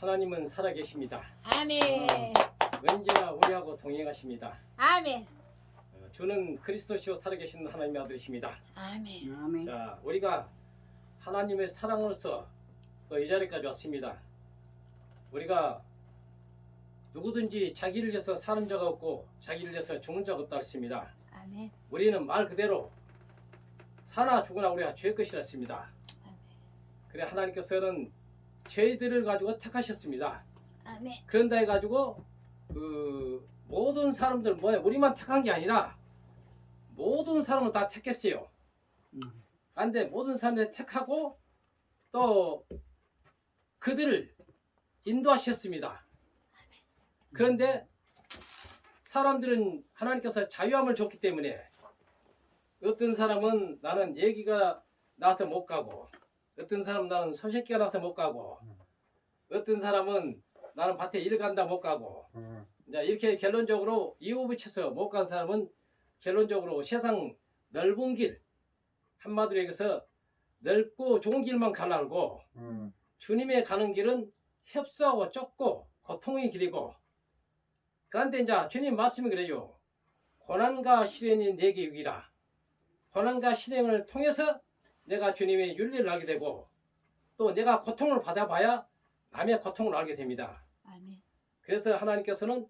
하나님은 살아계십니다. 아멘. 언제나 우리하고 동행하십니다. 아멘. 주는 그리스도시요 살아계신 하나님의 아들이십니다. 아멘. 아멘. 자, 우리가 하나님의 사랑으로서 또 이 자리까지 왔습니다. 우리가 누구든지 자기를 위해서 사는 자가 없고 자기를 위해서 죽는 자가 없다 했습니다. 아멘. 우리는 말 그대로 사나 죽으나 우리가 죄의 것이라 했습니다. 아멘. 그래 하나님께서는 죄들을 가지고 택하셨습니다. 아멘. 그런다 해가지고 그 모든 사람들 뭐야 우리만 택한 게 아니라 모든 사람을 다 택했어요. 그런데 모든 사람들 택하고 또 그들을 인도하셨습니다. 그런데 사람들은 하나님께서 자유함을 줬기 때문에 어떤 사람은 나는 얘기가 나서 못 가고 어떤 사람은 나는 소새끼가 나서 못 가고 어떤 사람은 나는 밭에 일 간다 못 가고 이제 이렇게 결론적으로 이유 붙여서 못 간 사람은 결론적으로 세상 넓은 길 한마디로 얘기해서 넓고 좋은 길만 가려고 주님의 가는 길은 협소하고 좁고 고통의 길이고 그런데 이제 주님 말씀이 그래요. 고난과 시련이 내게 유기라. 고난과 시련을 통해서 내가 주님의 윤리를 알게 되고 또 내가 고통을 받아봐야 남의 고통을 알게 됩니다. 아멘. 그래서 하나님께서는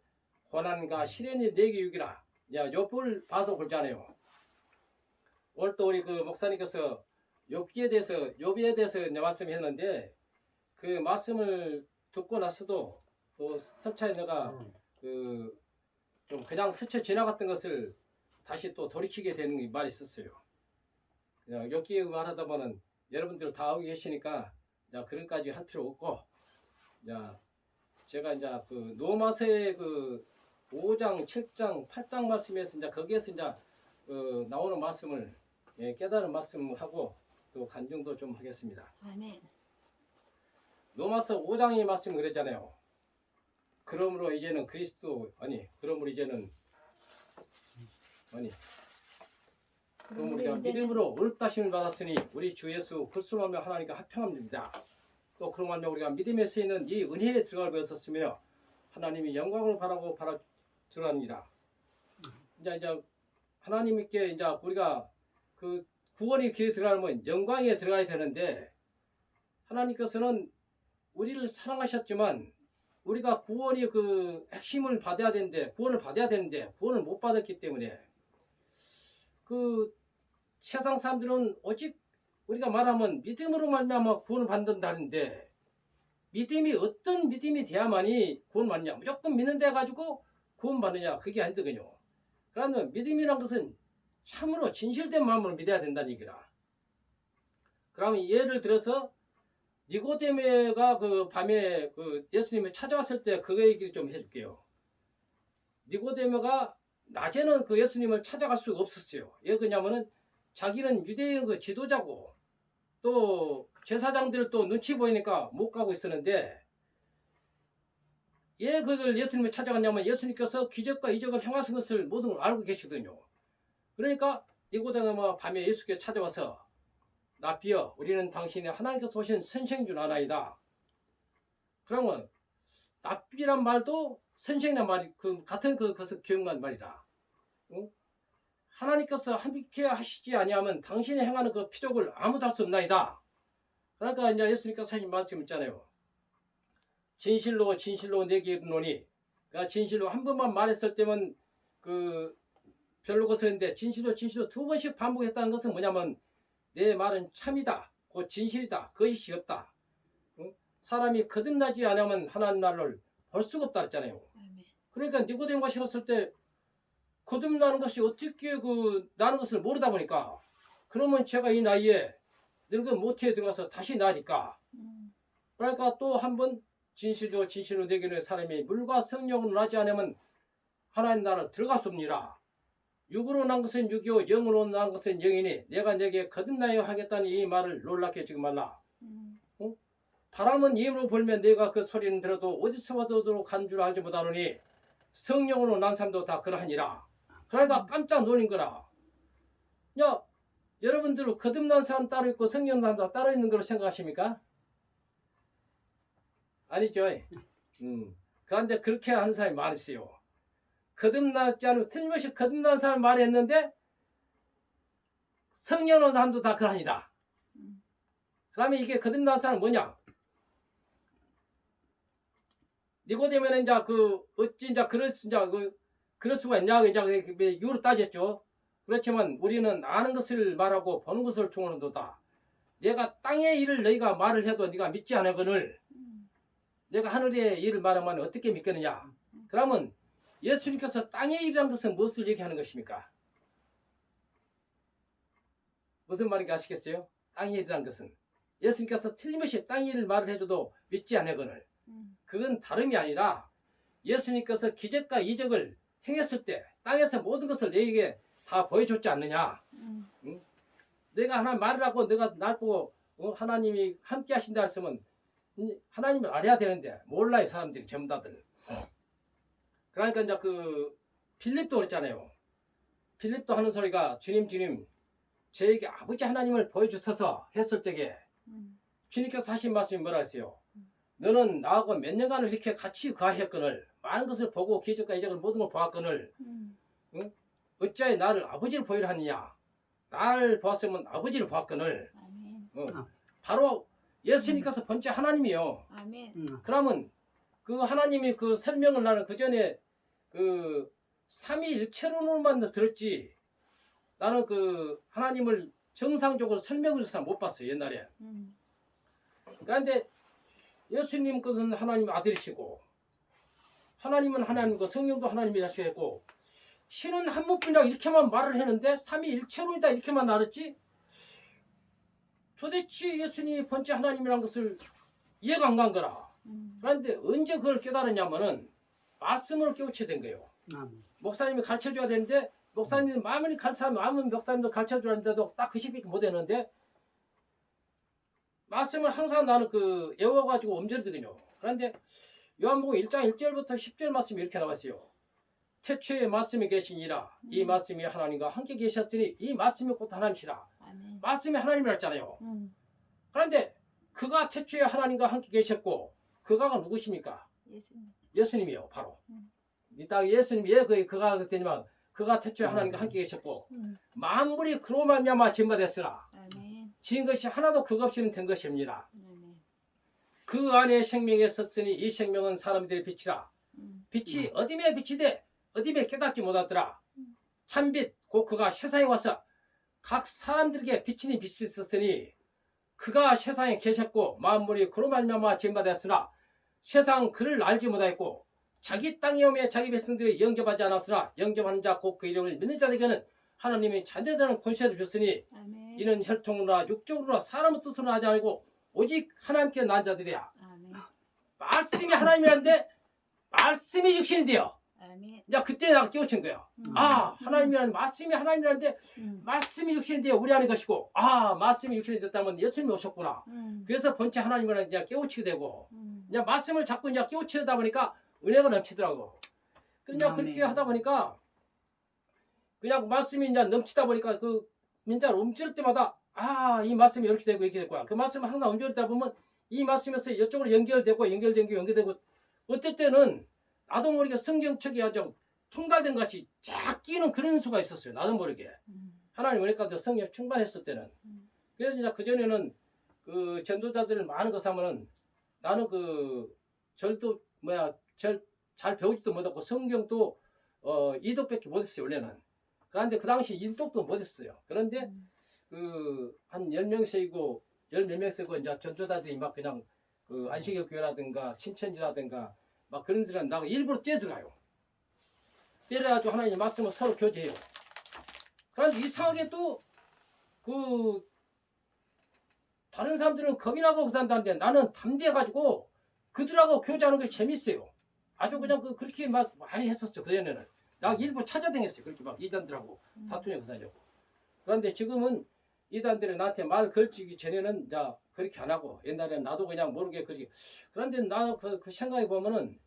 고난과 시련이 내게 유기라. 야, 욥을 봐도 그러잖아요. 오늘 또 우리 그 목사님께서 욥기에 대해서 욥에 대해서 이제 말씀했는데 그 말씀을 듣고 나서도 또 설차에 내가 그 좀 그냥 스쳐 지나갔던 것을 다시 또 돌이키게 되는 말이 있었어요. 그냥 욥기에 말하다 보면 여러분들 다 알고 계시니까 자 그런까지 할 필요 없고 자 제가 이제 그 로마서의 그 5장, 7장, 8장 말씀에서 이제 거기에서 이제 나오는 말씀을 깨달은 말씀하고 또 간증도 좀 하겠습니다. 아멘. 로마서 5장의 말씀 그랬잖아요. 그러므로 이제는 그리스도 그러므로 이제는 그럼 우리가 믿음으로 의롭다심을 받았으니 우리 주 예수 그리스도로 하며 하나님과 합평합니다. 또 그런 말며 우리가 믿음에 쓰이는 이 은혜에 들어갈 것이었으며 하나님이 영광을 바라고 들어갑니다. 이제 하나님께 이제 우리가 그 구원의 길에 들어가면 영광에 들어가야 되는데 하나님께서는 우리를 사랑하셨지만 우리가 구원의 그 핵심을 받아야 되는데 구원을 받아야 되는데 구원을 못 받았기 때문에 그 세상 사람들은 오직 우리가 말하면 믿음으로 말미암아 구원을 받는다는데 믿음이 어떤 믿음이 돼야만이 구원 받느냐 무조건 믿는 데 가지고 구원 받느냐 그게 아니거든요. 그러면 믿음이란 것은 참으로 진실된 마음으로 믿어야 된다는 얘기라. 그러면 예를 들어서 니고데모가 그 밤에 그 예수님이 찾아왔을 때 그거 얘기를 좀 해줄게요. 니고데모가 낮에는 그 예수님을 찾아갈 수가 없었어요. 왜 그러냐면은 자기는 유대인 그 지도자고 또 제사장들 또 눈치 보이니까 못 가고 있었는데 왜 그걸 예수님을 찾아갔냐면 예수님께서 기적과 이적을 행하신 것을 모든 걸 알고 계시거든요. 그러니까 니고데모가 밤에 예수께 찾아와서 랍비여 우리는 당신이 하나님께서 오신 선생인 줄 아나이다. 그러면 랍비란 말도 선생이란 말이 그 같은 그것을 기억난 말이다. 응? 하나님께서 함께 하시지 아니하면 당신이 행하는 그 피족을 아무도 할 수 없나이다. 그러니까 이제 예수님께서 하신 말씀 있잖아요. 진실로 진실로 내게 이르노니 그러니까 진실로 한 번만 말했을 때면 그 별로 것인데 진실로 진실로 두 번씩 반복했다는 것은 뭐냐면 내 말은 참이다. 곧 진실이다. 거짓이 없다. 응? 사람이 거듭나지 않으면 하나님 나라를 볼 수가 없다 했잖아요. 아멘. 그러니까 니고데모가 식었을 때 거듭나는 것이 어떻게 나는 것을 모르다 보니까 그러면 제가 이 나이에 늙은 모태에 들어가서 다시 나니까 그러니까 또 한 번 진실로 진실로 내게는 사람이 물과 성령으로 나지 않으면 하나님 나라를 들어갈 수 없느니라. 육으로 난 것은 육이요 영으로 난 것은 영이니 내가 내게 거듭나야 하겠다는 이 말을 놀랍게 지금 말라. 어? 바람은 입으로 불면 내가 그 소리는 들어도 어디서 와서도 간 줄 알지 못하노니 성령으로 난 사람도 다 그러하니라. 그러니까 깜짝 놀린 거라. 야, 여러분들 거듭난 사람 따로 있고 성령 사람 따로 있는 거로 생각하십니까? 아니죠. 그런데 그렇게 하는 사람이 많으세요. 거듭나지 않고 틀림없이 거듭난 사람 많이 했는데 성령 온 사람도 다 그러하니라. 그러면 이게 거듭난 사람은 뭐냐? 니고데모는 이제 어찌 이제 그럴 수가 있냐 이제 이유로 따졌죠. 그렇지만 우리는 아는 것을 말하고 보는 것을 중요한도다. 내가 땅의 일을 너희가 말을 해도 네가 믿지 않으거늘 내가 하늘의 일을 말하면 어떻게 믿겠느냐? 그러면 예수님께서 땅의 일이라는 것은 무엇을 얘기하는 것입니까? 무슨 말인지 아시겠어요? 땅의 일이라는 것은 예수님께서 틀림없이 땅의 일을 말을 해줘도 믿지 않으거늘 그건 다름이 아니라 예수님께서 기적과 이적을 행했을 때 땅에서 모든 것을 너에게 다 보여줬지 않느냐? 응? 내가 하나 말을 하고 내가 날 보고 하나님이 함께 하신다 했으면 하나님을 알아야 되는데 몰라요 사람들이 전부 다들. 그러니까 이제 빌립도 그랬잖아요. 빌립도 하는 소리가 주님 저에게 아버지 하나님을 보여주셔서 했을 적에 주님께서 하신 말씀이 뭐라 했어요? 너는 나하고 몇 년간을 이렇게 같이 거하였거늘 많은 것을 보고 기적과 이적을 모든 걸 보았거늘 응? 어찌하여 나를 아버지를 보이려 하느냐? 나를 보았으면 아버지를 보았거늘 바로 예수님께서 번째 하나님이요. 아멘. 그러면 그 하나님이 그 설명을 나는 그 전에 삼위일체론으로만 들었지 나는 하나님을 정상적으로 설명을 해서 못 봤어요 옛날에. 그런데 예수님 것은 하나님 아들이시고 하나님은 하나님이고 성령도 하나님이 하시고 신은 한 분뿐이라고 이렇게만 말을 했는데 삼위일체론이다 이렇게만 알았지 도대체 예수님이 번째 하나님이라는 것을 이해가 안 간 거라. 그런데 언제 그걸 깨달았냐면은 말씀으로 깨우쳐야 된 거예요. 목사님이 가르쳐줘야 되는데 목사님이 마음은 목사님도 가르쳐줘야 하는데도 딱 그 시기밖에 못 했는데 말씀을 항상 나는 외워가지고 엄절했거든요. 그런데 요한복음 1장 1절부터 10절 말씀이 이렇게 나왔어요. 태초에 말씀이 계시니라 이 말씀이 하나님과 함께 계셨으니 이 말씀이 곧 하나님이시라. 말씀이 하나님이라 했잖아요. 그런데 그가 태초에 하나님과 함께 계셨고 그가 누구십니까? 예수님이요 바로. 이따 예수님이 왜 그가 그랬더니만 그가 태초에 하나님과 함께 계셨고 만물이 그로 말미암아 전파됐으나 지은 것이 하나도 그것 없이는 된 것입니다. 그 안에 생명이 있었으니 이 생명은 사람들의 빛이라. 빛이 어디에 빛이되 어디에 깨닫지 못하더라. 참빛 곧 그가 세상에 와서 각 사람들에게 비치는 빛이 있었으니 그가 세상에 계셨고 만물이 그로 말미암아 전파되었으나 세상 그를 알지 못하였고 자기 땅에 오매 자기 백성들이 영접하지 않았으나 영접하는 자 곧 그 이름을 믿는 자들에게는 하나님이 자녀되는 권세를 줬으니 이는 혈통으로나 육적으로나 사람의 뜻으로 하지 않고 오직 하나님께 난 자들이야. 말씀이 하나님이란데 말씀이 육신이 돼요. 이제 그때 내가 깨우친 거야. 하나님이란 말씀이 하나님이란데 말씀이 육신이 되어 우리 안에 것이고 말씀이 육신이 됐다면 예수님이 오셨구나. 그래서 번째 하나님이란 이제 깨우치게 되고 이제 말씀을 자꾸 이제 깨우치다 보니까 은혜가 넘치더라고. 그냥 그렇게 하다 보니까 그냥 말씀이 이제 넘치다 보니까 민자 움찔 때마다 이 말씀이 이렇게 되고 이렇게 될 거야. 그 말씀을 항상 움직이다 보면 이 말씀에서 이쪽으로 연결되고 어떨 때는 나도 모르게 성경책이 아주 통달된 것 같이 쫙 끼는 그런 수가 있었어요. 나도 모르게. 하나님 은혜 가운데 성령 충만했을 때는. 그래서 이제 그전에는 전도자들 많은 것 하면은 나는 절도 잘 배우지도 못하고 성경도 이독밖에 못했어요 원래는. 그런데 그 당시 이독도 못했어요. 그런데 한 10명씩이고 10몇 명씩이고 이제 전도자들이 막 그냥 안식일 교회라든가 친천지라든가 막 그런 사람 나가 일부러 떼들어가요. 때려가지고 하나님 말씀을 서로 교제해요. 그런데 이상하게 또 다른 사람들은 겁이 나고 산다는데 나는 담대해가지고 그들하고 교제하는 게 재밌어요. 아주 그냥 그렇게 막 많이 했었어. 그전에는 나 일부 찾아다녔어요. 그렇게 막 이단들하고 다투냐고 사냐고. 그런데 지금은 이단들이 나한테 말 걸치기 전에는 이제 그렇게 안 하고 옛날에는 나도 그냥 모르게 그렇게. 그런데 나 그 생각해 보면은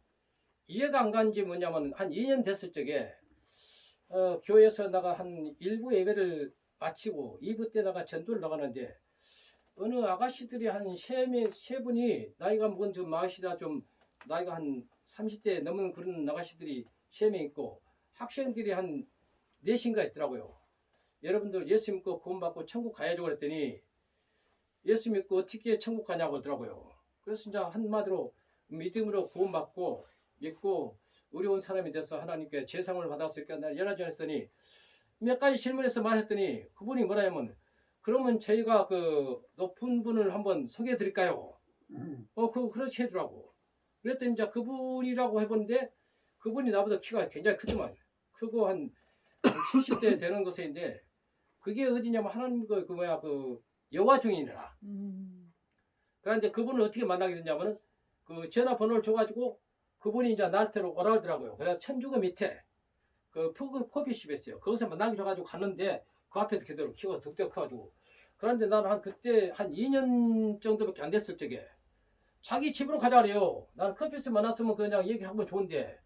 이해가 안 가는 게 뭐냐면 한 2년 됐을 적에 교회에서 나가 한 1부 예배를 마치고 2부 때 나가 전도를 나가는데 어느 아가씨들이 한 세 분이 나이가 먹은 좀 아가씨라 좀 나이가 한 30대 넘은 그런 아가씨들이 3명 있고 학생들이 한 4인가 있더라고요. 여러분들 예수 믿고 구원받고 천국 가야죠 그랬더니 예수 믿고 어떻게 천국 가냐고 하더라고요. 그래서 이제 한마디로 믿음으로 구원받고 믿고 의로운 사람이 돼서 하나님께 제상을 받았으니까 날 연하지 했더니 몇 가지 질문해서 말했더니 그분이 뭐라냐면 그러면 저희가 그 높은 분을 한번 소개해 드릴까요? 그렇지 해주라고. 그랬더니 이제 그분이라고 해보는데 그분이 나보다 키가 굉장히 크지만 크고 한 70대 되는 것인데 그게 어디냐면 하나님 그 여호와 증인이라. 그런데 그분을 어떻게 만나게 됐냐면은 그 전화번호를 줘가지고 그분이 이제 나한테로 오라 하더라고요. 그래서 천주교 밑에 그 커피숍이 있어요. 거기서 만나게 돼가지고 갔는데 그 앞에서 그대로 키가 득득 커가지고 그런데 나는 한 그때 한 2년 정도밖에 안 됐을 적에 자기 집으로 가자 그래요. 나는 커피숍 만났으면 그냥 얘기하면 좋은데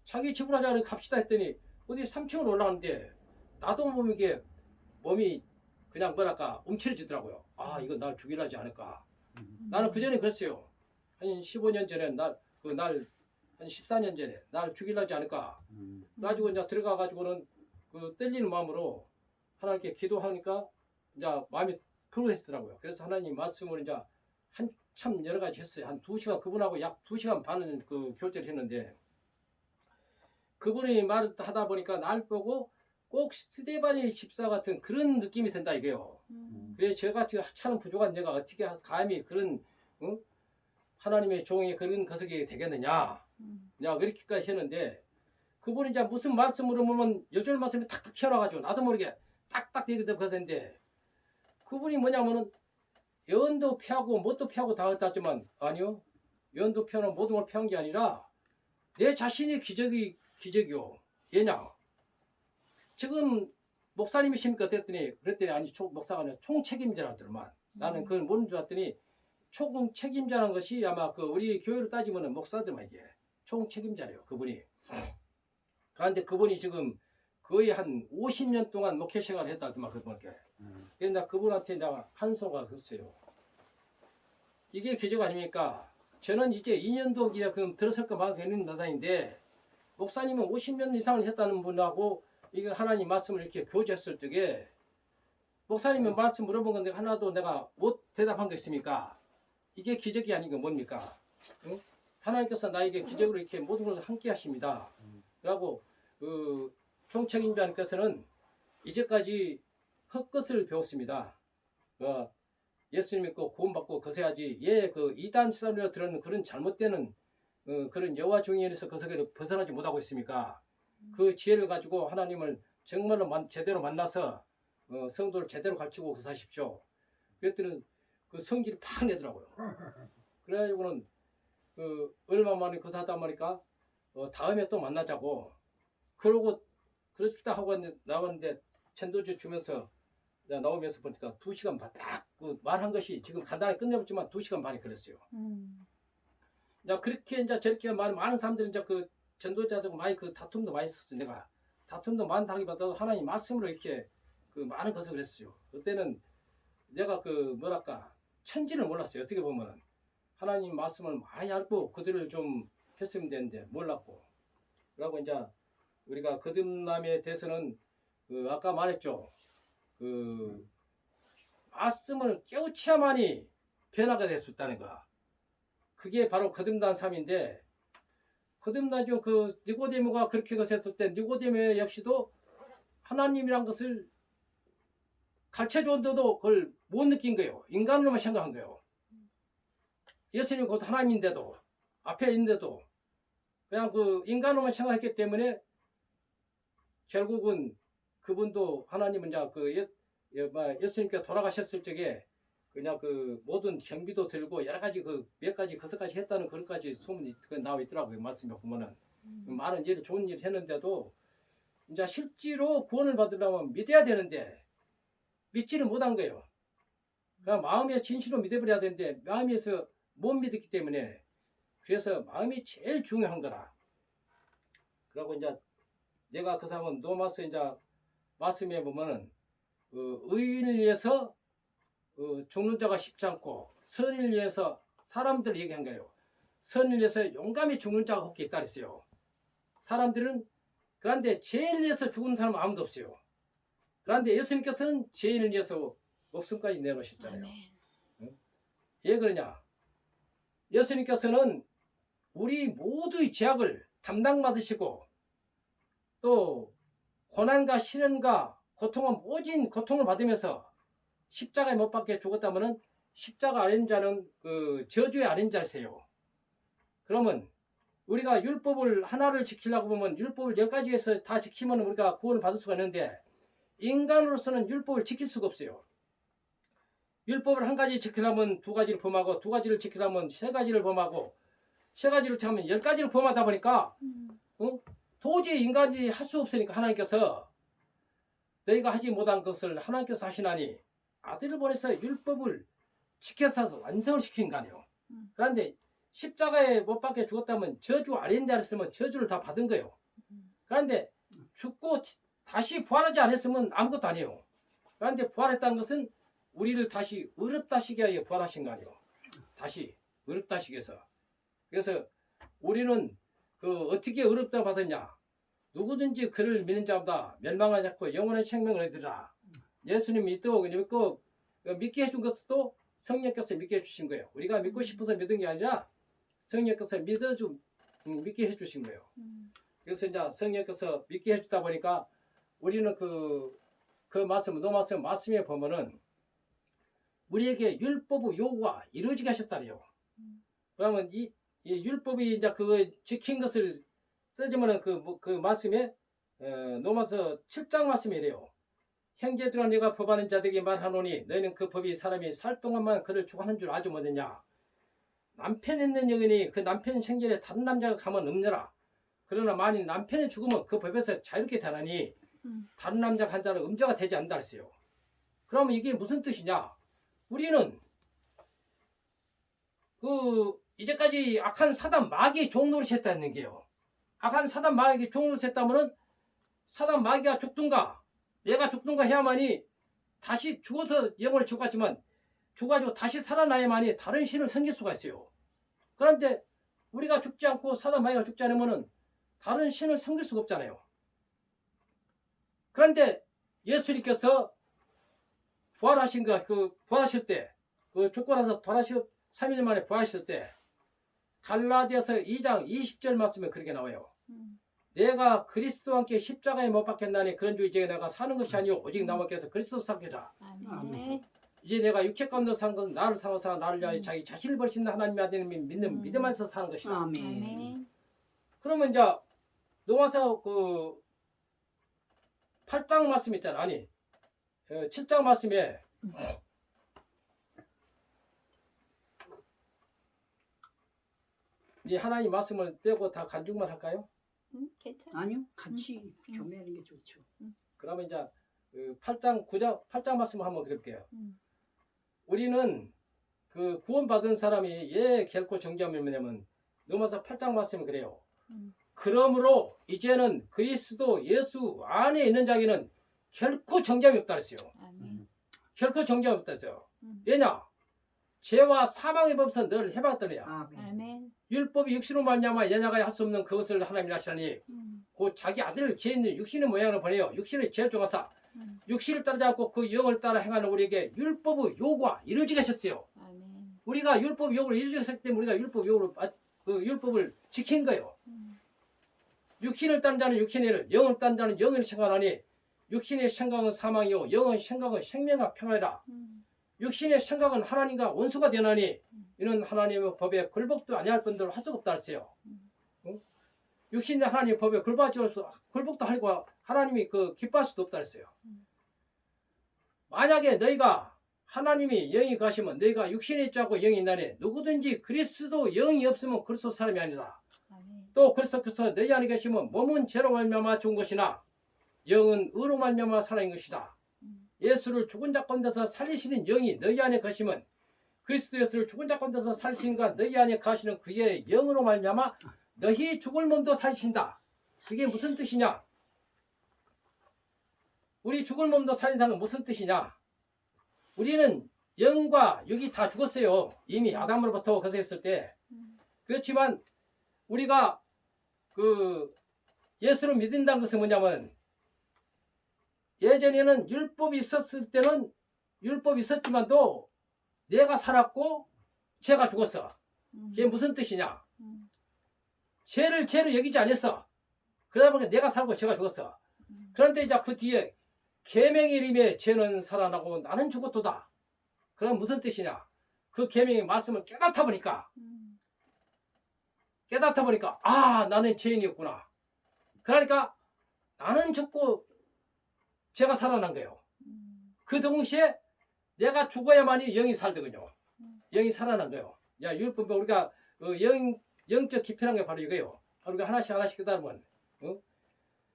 자기 집으로 가자 그래 갑시다 했더니 어디 3층으로 올라가는데 나도 모르게 몸이 그냥 뭐랄까 움츠러지더라고요. 아 이거 날 죽이려 하지 않을까. 나는 그 전에 그랬어요. 한 15년 전에 날 한 14년 전에 날 죽이려 하지 않을까. 그래가지고 이제 들어가가지고는 그 떨리는 마음으로 하나님께 기도하니까 이제 마음이 풀어지더라고요. 그래서 하나님 말씀을 이제 한참 여러 가지 했어요. 한 2시간 그분하고 약 2시간 반을 그 교제를 했는데 그분이 말을 하다 보니까 날 보고 꼭 스데반의 집사 같은 그런 느낌이 든다 이게요. 그래서 저같이 하찮은 부족한 내가 어떻게 감히 그런 하나님의 종의 그런 거석이 되겠느냐. 그냥 그렇게까지 했는데 그분이 이제 무슨 말씀으로 보면 여절 말씀이 탁탁 튀어나와가지고 나도 모르게 딱딱 되게 거는데 그분이 뭐냐면은 연도 피하고 뭣도 피하고 다 했다지만 아니요. 연도 피하는 모든 걸 피한 게 아니라 내 자신의 기적이요. 왜냐? 지금 목사님이십니까? 그랬더니 아니 목사가 아니라 총책임자라더만. 나는 그걸 모르는 줄 알았더니 총책임자라는 것이 아마 그 우리 교회로 따지면 목사들만 이게 총책임자래요. 그분이. 그런데 그분이 지금 거의 한 50년 동안 목회 생활을 했다더만 그분께. 그래서 나 그분한테 내가 한소가 했어요. 이게 기적 아닙니까? 저는 이제 2년도 그럼 들어설까 봐도 되는 나다인데 목사님은 50년 이상을 했다는 분하고 이게 하나님 말씀을 이렇게 교제했을 적에 목사님이 말씀 물어본 건데 하나도 내가 못 대답한 거 있습니까? 이게 기적이 아닌 게 뭡니까? 응? 하나님께서 나에게 기적으로 이렇게 모든 걸 함께 하십니다. 그리고 그 총책임자님께서는 이제까지 헛것을 배웠습니다. 예수님 믿고 구원받고 거세야지 그 이단 시설로 들은 그런 잘못되는 그런 여호와 증인에서 거석에 벗어나지 못하고 있습니까? 그 지혜를 가지고 하나님을 정말로 제대로 만나서 성도를 제대로 가르치고 거사십시오. 그랬더니 그 성질이 팍 내더라고요. 그래가지고는 얼마 만에 거사하다 보니까 다음에 또 만나자고 그러고 그렇다 하고 나왔는데 천도주 주면서 나오면서 보니까 2시간 반 딱 그 말한 것이 지금 간단히 끝내봤지만 2시간 반이 걸렸어요. 이제 그렇게 이제 저렇게 많은 사람들이 이제 그 전도자들하고 많이 그 다툼도 많이 있었어요. 내가 다툼도 많다기보다도 하나님 말씀으로 이렇게 그 많은 것을 했어요. 그때는 내가 그 뭐랄까 천지를 몰랐어요. 어떻게 보면은 하나님 말씀을 많이 알고 그들을 좀 했으면 되는데 몰랐고. 그러고 이제 우리가 거듭남에 대해서는 아까 말했죠. 그 말씀을 깨우쳐야만이 변화가 될 수 있다는 거. 그게 바로 거듭난 삶인데 거듭난 중 그 니고데모가 그렇게 것했을 때 니고데모 역시도 하나님이란 것을 가르쳐 줬는데도 그걸 못 느낀 거예요. 인간으로만 생각한 거예요. 예수님이 곧 하나님인데도 앞에 있는데도 그냥 그 인간으로만 생각했기 때문에 결국은 그분도 하나님은 이제 예수님께 돌아가셨을 적에 그냥 그 모든 경비도 들고 여러 가지 몇 가지 거기까지 했다는 그것까지 소문이 나와 있더라고요. 말씀에 보면은 많은 일을 좋은 일을 했는데도 이제 실제로 구원을 받으려면 믿어야 되는데 믿지를 못한 거예요. 그냥 마음에 진실로 믿어버려야 되는데 마음에서 못 믿었기 때문에 그래서 마음이 제일 중요한 거라. 그리고 이제 내가 그 사람은 노마스 이제 말씀에 보면은 의인을 위해서 죽는 자가 쉽지 않고 선을 위해서 사람들 얘기한 거예요. 선을 위해서 용감히 죽는 자가 혹 있다 그랬어요. 사람들은 그런데 죄를 위해서 죽은 사람은 아무도 없어요. 그런데 예수님께서는 죄인을 위해서 목숨까지 내놓으셨잖아요. 응? 왜 그러냐? 예수님께서는 우리 모두의 죄악을 담당받으시고 또 고난과 시련과 고통과 모진 고통을 받으면서 십자가에 못 박혀 죽었다면은 십자가 아닌 자는 그 저주의 아닌 자세요. 그러면 우리가 율법을 하나를 지키려고 보면 율법을 10가지에서 다 지키면 우리가 구원을 받을 수가 있는데 인간으로서는 율법을 지킬 수가 없어요. 율법을 한 가지 지키려면 2가지를 범하고 2가지를 지키려면 3가지를 범하고 3가지를 지키면 10가지를 범하다 보니까 도저히 인간이 할 수 없으니까 하나님께서 너희가 하지 못한 것을 하나님께서 하시나니 아들을 보내서 율법을 지켜서 완성을 시킨 거 아니에요. 그런데 십자가에 못 박혀 죽었다면 저주 아닌 자를 쓰면 저주를 다 받은 거예요. 그런데 죽고 다시 부활하지 않았으면 아무것도 아니에요. 그런데 부활했다는 것은 우리를 다시 의롭다시게 하여 부활하신 거 아니에요. 다시 의롭다시게 해서. 그래서 우리는 그 어떻게 의롭다 받았냐? 누구든지 그를 믿는 자보다 멸망하지 않고 영원한 생명을 얻으리라. 예수님 믿고 믿게 해준 것도 성령께서 믿게 해주신 거예요. 우리가 믿고 싶어서 믿은 게 아니라 성령께서 믿게 해주신 거예요. 그래서 이제 성령께서 믿게 해주다 보니까 우리는 그 말씀, 말씀에 보면은 우리에게 율법의 요구가 이루어지게 하셨다래요. 그러면 이 율법이 이제 그거 지킨 것을 뜨지면은 그 말씀에 로마서 7장 말씀이래요. 형제들아 내가 법하는 자들에게 말하노니 너희는 그 법이 사람이 살 동안만 그를 주관하는 줄 알지 못했냐. 남편 있는 여인이 그 남편 생전에 다른 남자가 가면 없느라. 그러나 만일 남편이 죽으면 그 법에서 자유롭게 되나니 다른 남자가 한 자는 음자가 되지 않는다 했어요. 그러면 이게 무슨 뜻이냐? 우리는 이제까지 악한 사단 마귀의 종노릇 했다는 게요. 악한 사단 마귀의 종노릇 했다면은 사단 마귀가 죽든가 내가 죽든가 해야만이 다시 죽어서 영혼을 죽었지만 죽어가지고 다시 살아나야만이 다른 신을 섬길 수가 있어요. 그런데 우리가 죽지 않고 사단 마귀가 죽지 않으면은 다른 신을 섬길 수가 없잖아요. 그런데 예수님께서 부활하신 부활하실 때 죽고 나서 3일 만에 부활하실 때 갈라디아서 2장 20절 말씀에 그렇게 나와요. 내가 그리스도와 함께 십자가에 못 박혔나니 그런 주 이제 내가 사는 것이 아니오 오직 나만께서 그리스도 살게라. 이제 내가 육체 가운데 사는 것은 나를 사랑하사 나를 위하여 자기 자신을 버리신 하나님의 아들을 믿는 믿음 안에서 사는 것이다. 아멘. 그러면 이제 로마서 8장 말씀 있잖아. 아니 7장 말씀에 이 하나님 말씀을 빼고 다 간증만 할까요? 괜찮아. 아니요, 같이 교매하는 게 좋죠. 그러면 이제 8장 말씀을 한번 드릴게요. 우리는 그 구원받은 사람이 결코 정죄함이 뭐냐면 로마서 8장 말씀은 그래요. 그러므로 이제는 그리스도 예수 안에 있는 자에게는 결코 정죄함이 없다 그랬어요. 결코 정죄함이 없다 했어요. 왜냐? 죄와 사망의 법에서 늘 해방했더니야. 아멘. 율법이 육신으로 말미암아 예나가 할 수 없는 그것을 하나님이 하시나니 곧 자기 아들을 죄 있는 육신의 모양으로 보내요. 육신의 죄를 중하사 육신을 따르지 않고 그 영을 따라 행하는 우리에게 율법의 요구가 이루어지게 하셨어요. 아멘. 우리가 율법 요구를 이루어지게 했기 때문에 우리가 율법 요구를 율법을 지킨 거예요. 육신을 따른 자는 육신의 일을, 영을 따른 자는 영을 생각하니 육신의 생각은 사망이요 영의 생각은 생명과 평화이라. 육신의 생각은 하나님과 원수가 되나니 이는 하나님의 법에 굴복도 아니할 뿐더러 할 수가 없다 했어요. 육신의 하나님의 법에 굴복도 하려고 하나님이 기뻐할 수도 없다 했어요. 만약에 너희가 하나님이 영이 가시면 너희가 육신이 있지 않고 영이 있나니 누구든지 그리스도 영이 없으면 그리스도 사람이 아니다. 또 그리스도께서 너희 안에 계시면 몸은 죄로 말미암아 죽은 것이나 영은 의로 말미암아 살아인 것이다. 예수를 죽은 자 가운데서 살리시는 영이 너희 안에 거시면 그리스도 예수를 죽은 자 가운데서 살리시는 가 너희 안에 가시는 그의 영으로 말미암아 너희 죽을 몸도 살리신다. 그게 무슨 뜻이냐? 우리 죽을 몸도 살린다는 무슨 뜻이냐? 우리는 영과 육이 다 죽었어요. 이미 아담으로부터 거세했을 때. 그렇지만 우리가 그 예수를 믿는다는 것은 뭐냐면 예전에는 율법이 있었을 때는 율법이 있었지만도 내가 살았고 죄가 죽었어. 그게 무슨 뜻이냐? 죄를 죄로 여기지 않았어. 그러다 보니까 내가 살고 죄가 죽었어. 그런데 이제 그 뒤에 계명의 이름에 죄는 살아나고 나는 죽었도다. 그럼 무슨 뜻이냐? 그 계명의 말씀을 깨닫다 보니까 아 나는 죄인이었구나. 그러니까 나는 죽고 죄가 살아난 거예요. 그 동시에 내가 죽어야만이 영이 살더군요. 영이 살아난 거예요. 야 율법 우리가 영적 깊이란 게 바로 이거예요. 우리가 하나씩 깨달으면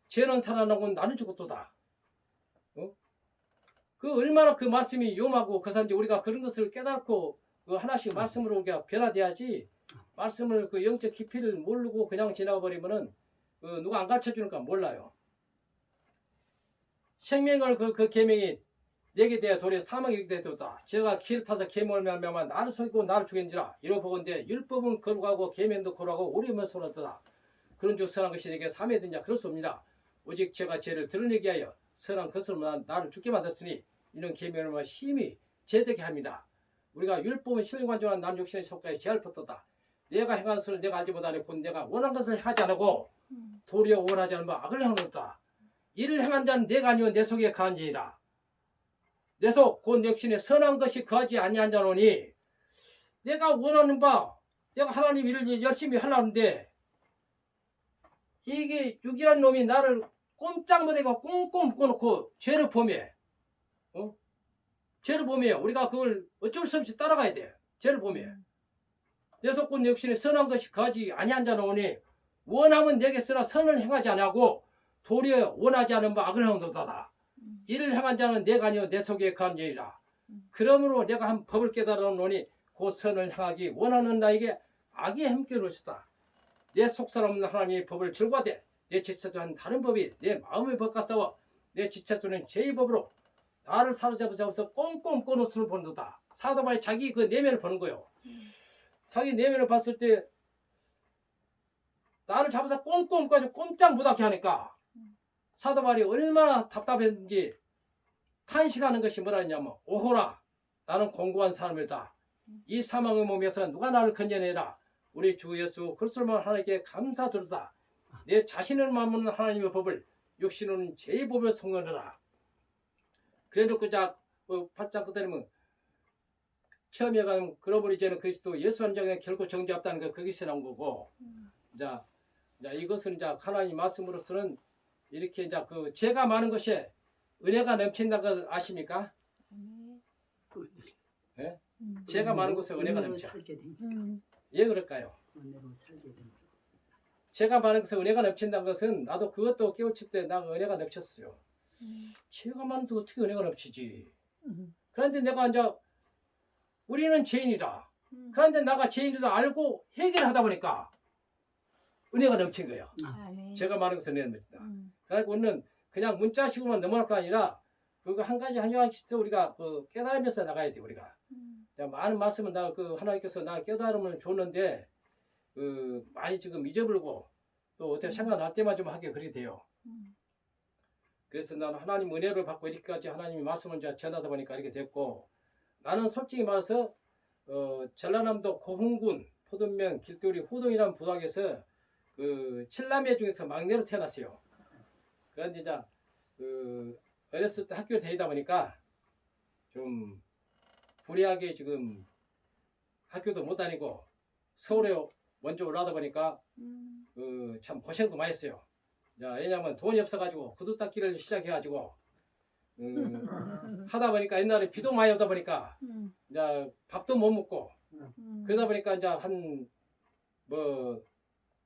죄는 살아나고 나는 죽었도다. 그 얼마나 그 말씀이 위험하고 거산지 우리가 그런 것을 깨닫고 그 하나씩 말씀으로 우리가 변화돼야지 말씀을 그 영적 깊이를 모르고 그냥 지나버리면은 누가 안 가르쳐 주니까 몰라요. 생명을 그 계명이 내게 대해 도리어 사망이 이르게 되었다. 제가 길을 타서 계명을 멸명하면 나를 속이고 나를 죽인지라 이러 보건대 율법은 거룩하고 계명도 거룩하고 오리면 소란하다. 그런즉 선한 것이 내게 삼해 되냐 그럴 수 없느니라. 오직 제가 죄를 드러내게 하여 선한 것으로 나를 죽게 만들었으니 이런 계명을 심히 제되게 합니다. 우리가 율법은 신령관조한 남 육신의 속가에 제할 것도다. 내가 행한 것을 내가 알지 못하니 곧 내가 원한 것을 하지 않고 도리어 원하지 않은 바 악을 행하노다. 이를 행한 자는 내가 아니오 내 속에 거한지니라. 내 속 곧 내 육신에 선한 것이 거하지 아니한 자노니 내가 원하는 바 내가 하나님 일을 열심히 하려는데 이게 육이란 놈이 나를 꼼짝 못하고 꽁꽁 묶어놓고 죄를 범해. 죄를 범해요. 우리가 그걸 어쩔 수 없이 따라가야 돼. 죄를 범해. 내 속 곧 내 육신에 선한 것이 거하지 아니한 자노니 원하면 내게 쓰나 선을 행하지 아니하고 도리어 원하지 않은 바 악을 행하도다. 이를 행한 자는 내가 아니오 내 속에 거한 자이라. 그러므로 내가 한 법을 깨달아노니 곧 선을 행하기 원하는 나에게 악이 함께 오셨다. 내 속사람 하나님의 법을 즐거워하되 내 지체도한 다른 법이 내 마음의 법과 싸워 내 지체도는 죄의 법으로 나를 사로잡아서 꽁꽁 꼬노스를 본다. 사도바이 자기 그 내면을 보는 거예요. 자기 내면을 봤을 때 나를 잡아서 꽁꽁까지 꼼짝 못하게 하니까 사도바이 얼마나 답답했는지 탄식하는 것이 뭐라 했냐면 오호라 나는 공고한 사람이다. 이 사망의 몸에서 누가 나를 건져내라. 우리 주 예수 그리스도만 하나님께 감사드리다. 내 자신을 만무는 하나님의 법을 육신은 죄의 법을 성령하라. 그래놓고 자 8장 끝에는 처음에 가면 그러므로 이제는 그리스도 예수 한 장에 결코 정죄 없다는 거 거기서 나온 거고 자 이것은 이제 하나님 말씀으로서는 이렇게 이제 그 죄가 많은 것이 은혜가 넘친다는 걸 아십니까? 네? 죄가 많은 곳에 은혜가 넘쳐. 왜 그럴까요? 은혜로 살게 됩니다. 죄가 많은 것에 은혜가 넘친다는 것은 나도 그것도 깨우칠 때 나 은혜가 넘쳤어요. 죄가 많은데 어떻게 은혜가 넘치지? 그런데 내가 이제 우리는 죄인이다. 그런데 나가 죄인이다 알고 해결하다 보니까 은혜가 넘친 거예요. 아멘. 죄가 많은 것에 은혜가 넘친다. 그러니까 오늘은 그냥 문자식으로만 넘어갈 거 아니라 그거 한 가지씩 우리가 그 깨달으면서 나가야 돼 우리가. 많은 말씀을 나 그 하나님께서 나 깨달음을 줬는데 그 많이 지금 잊어버리고 또 어떻게 생각날 때만 좀 하게 그리 돼요. 그래서 나는 하나님 은혜를 받고 이렇게까지 하나님의 말씀을 이제 전하다 보니까 이렇게 됐고 나는 솔직히 말해서 전라남도 고흥군 포동면 길도리 호동이라는 부닥에서 그 7남매 중에서 막내로 태어났어요. 그런데 이제 그 어렸을 때 학교를 다니다 보니까 좀 불리하게 지금 학교도 못 다니고 서울에 먼저 올라다 보니까 참 고생도 많이 했어요. 왜냐하면 돈이 없어가지고 구두 닦기를 시작해가지고 하다 보니까 옛날에 비도 많이 오다 보니까 이제 밥도 못 먹고 그러다 보니까 이제 한 뭐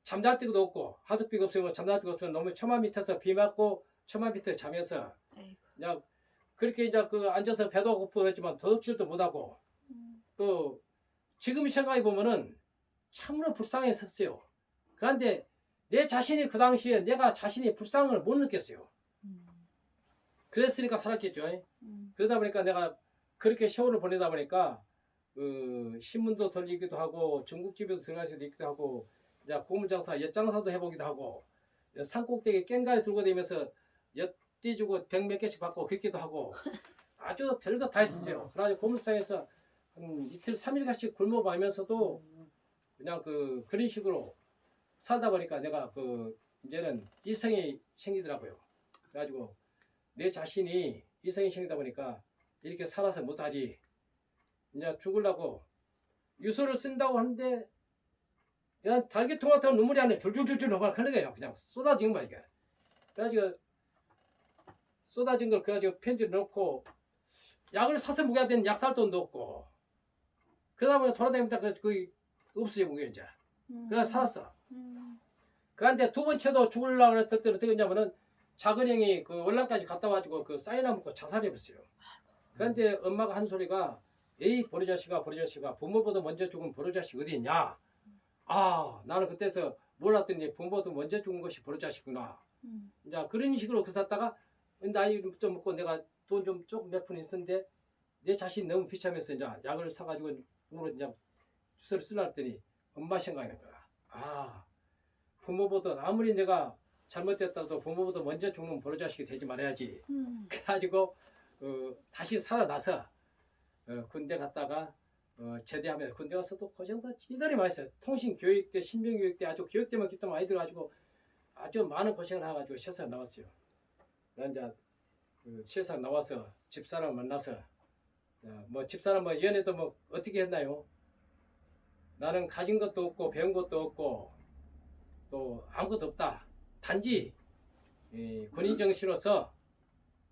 잠잘 데도 없고 하숙비가 없으면 잠잘 데가 없으면 너무 처마 밑에서 비 맞고 처마 밑에 자면서 그냥 그렇게 이제 그 앉아서 배도 고프겠지만 도둑질도 못하고 또 지금 생각해 보면은 참으로 불쌍했었어요. 그런데 내 자신이 그 당시에 내가 자신이 불쌍을 못 느꼈어요. 그랬으니까 살았겠죠. 그러다 보니까 내가 그렇게 세월을 보내다 보니까 그 신문도 돌리기도 하고 중국집에도 들어갈 수도 있기도 하고 이제 고물장사, 엿장사도 해보기도 하고 산꼭대기 깽가리 들고 다니면서 엿띠 주고 100몇 개씩 받고 그렇기도 하고 아주 별거 다 했었어요. 그래가지고 고물상에서 한 이틀 3일같이 굶어가면서도 그냥 그런 식으로 살다 보니까 내가 이제는 이성이 생기더라고요. 그래가지고 내 자신이 이성이 생기다 보니까 이렇게 살아서 못하지. 이제 죽으려고 유서를 쓴다고 하는데 그냥 달기통 같은 눈물이 안 나. 줄줄줄줄 흘러가는 거예요. 그냥 쏟아진 거야 이게. 그래가지고 쏟아진 걸 그래가지고 편지를 넣고 약을 사서 먹여야 되는 약살돈도 없고 그러다 보니 돌아다니면서 그 없어져 먹여 이제. 그래서 살았어. 그런데 두 번째도 죽으려고 했을 때는 어떻게 했냐면은 작은 형이 그 월남까지 갔다 와가지고 그 사이나 먹고 자살해버렸어요. 그런데 엄마가 한 소리가 에이 보르자식아 부모보다 먼저 죽은 보르자식 어디 있냐. 아 나는 그때서 몰랐더니 부모보다 먼저 죽은 것이 보르자식구나. 이제 그런 식으로 그 샀다가 나이 좀 먹고 내가 돈 좀 조금 몇 푼 있었는데 내 자신이 너무 비참해서 이제 약을 사가지고 으로 이제 주사를 쓰려 했더니 엄마 생각이 난 거야. 아 부모보다 아무리 내가 잘못됐다도 부모보다 먼저 죽는 보르자식이 되지 말아야지. 그래가지고 다시 살아나서 군대 갔다가 제대하면서 군대 가서도 고생도 이들이 많이 했어요. 통신교육대, 신병교육대 아주 교육대만 기타 많이 들어가지고 아주 많은 고생을 해가지고 세상 나왔어요. 난 이제 세상 나와서 집사람 만나서 뭐 집사람 뭐 연애도 뭐 어떻게 했나요? 나는 가진 것도 없고 배운 것도 없고 또 아무것도 없다. 단지 군인 정신으로서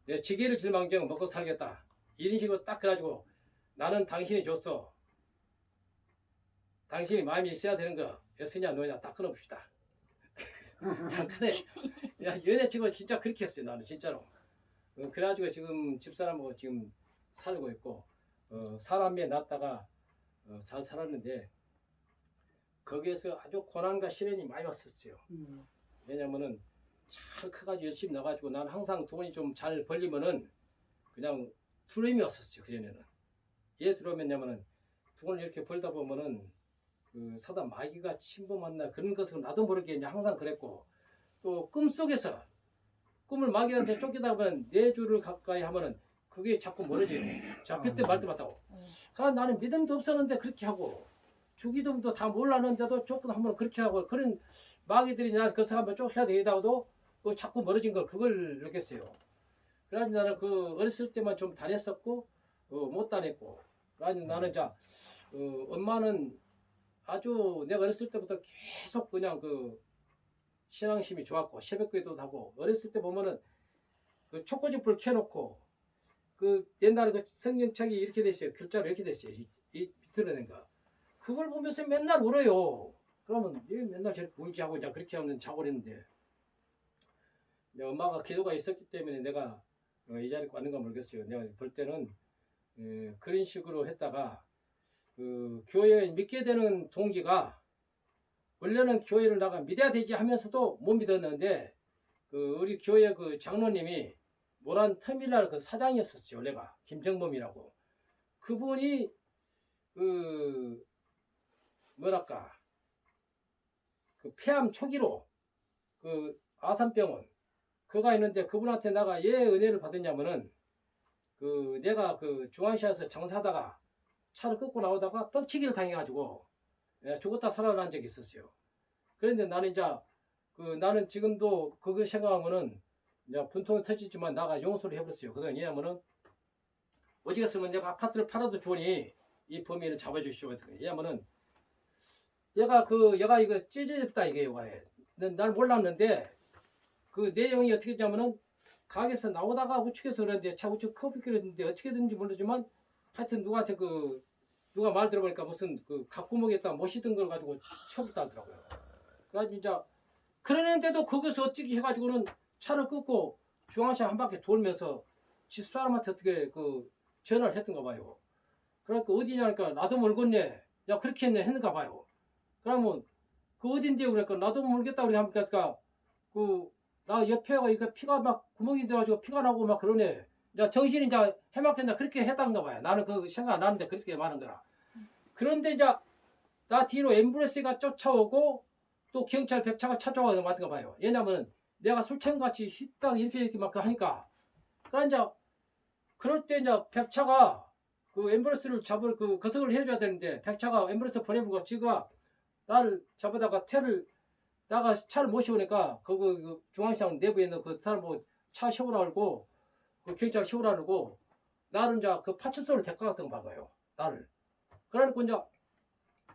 내 지게를 질망정 먹고 살겠다. 이런 식으로 딱 그래가지고 나는 당신이 줬어. 당신이 마음이 있어야 되는 거 했으냐 너냐 딱 끊어봅시다. 그래. 야 연애치고 진짜 그렇게 했어요. 나는 진짜로. 그래가지고 지금 집사람하고 지금 살고 있고 사람에 낳다가 잘 살았는데 거기에서 아주 고난과 시련이 많이 왔었어요. 왜냐면은 잘 커가지고 열심히 나가지고 나는 항상 돈이 좀 잘 벌리면은 그냥 두려움이 왔었어요. 그전에는. 왜 두려움이었냐면은 돈을 이렇게 벌다 보면은 그 사다 마귀가 침범한다 그런 것을 나도 모르게 이제 항상 그랬고 또 꿈속에서 꿈을 마귀한테 쫓기다 보면 네 줄을 가까이 하면은 그게 자꾸 멀어져요. 잡힐 때 말 때 맞다고. 그러나 나는 믿음도 없었는데 그렇게 하고 주기도도 다 몰랐는데도 조금 한번 그렇게 하고 그런 마귀들이 나를 그 사람을 쫓아야 되다가도 자꾸 멀어진 걸 그걸 느꼈어요. 그래가지고 나는 그 어렸을 때만 좀 다녔었고 못 다녔고 그래가지고 나는 자 엄마는 아주 내가 어렸을 때부터 계속 그냥 신앙심이 좋았고 새벽기도도 하고 어렸을 때 보면은 그 촉구집을 켜놓고 옛날에 성경책이 이렇게 돼 있어요. 글자로 이렇게 돼 있어요. 이 밑으로 된 거. 그걸 보면서 맨날 울어요. 그러면 왜 맨날 저렇게 울지 하고 이제 그렇게 하면 자고 그랬는데 엄마가 기도가 있었기 때문에 내가 이 자리에 왔는가 모르겠어요. 내가 볼 때는 그런 식으로 했다가 교회에 믿게 되는 동기가 원래는 교회를 나가 믿어야 되지 하면서도 못 믿었는데 우리 교회 장로님이 모란 터미널 사장이었었어요. 원래가 김정범이라고. 그분이 뭐랄까 폐암 초기로 아산병원 그가 있는데 그분한테 내가 왜 은혜를 받았냐면은 내가 중앙시에서 장사하다가 차를 끌고 나오다가 뻥치기를 당해가지고 죽었다 살아난 적이 있었어요. 그런데 나는 이제 나는 지금도 그거 생각하면은 이제 분통이 터지지만 나가 용서를 해버렸어요. 그동안 왜냐면은 어지겠으면 내가 아파트를 팔아도 좋으니 이 범인을 잡아주시오. 왜냐면은 얘가 이거 찢어졌다 이게 날 몰랐는데 그 내용이 어떻게 했냐면은 가게에서 나오다가 우측에서 그러는데 차 우측 커피 끓였는데 어떻게 됐는지 모르지만 하여튼 누구한테 누가 말 들어보니까 무슨 각구멍에다 못시던 걸 가지고 쳐봤다 하더라고요. 그래가지고 이제 그러는데도 그것을 어떻게 해가지고는 차를 끊고 중앙시 한 바퀴 돌면서 집사람한테 어떻게 전화를 했던가 봐요. 그러니까 어디냐니까 나도 모르겠네. 야 그렇게 했는가 봐요. 그러면 어딘데 그러니까 나도 모르겠다 우리 하니까 나 옆에가 이거 피가 막 구멍이 들어가지고 피가 나고 막 그러네. 이제 정신이 이제 해맑겠나 그렇게 했단가 봐요. 나는 그 생각 안 나는데 그렇게 말한 거라. 그런데 이제 나 뒤로 앰뷸런스가 쫓아오고 또 경찰 백차가 찾아와서 맞던가 봐요. 왜냐면 내가 술천같이 휘딱 이렇게 막 하니까. 그러니까 이제 그럴 때 이제 백차가 그 앰뷸런스를 잡을 그 거석을 해줘야 되는데 백차가 앰뷸런스 보내고 지가 나를 잡아다가 나가 차를 모셔오니까 그 중앙시장 내부에 있는 그 사람 뭐 차 세우라 그러고 그 경찰 세우라 그러고 나를 이제 그 파출소로 데리고 갔던 거 봐요. 나를. 그러니까 이제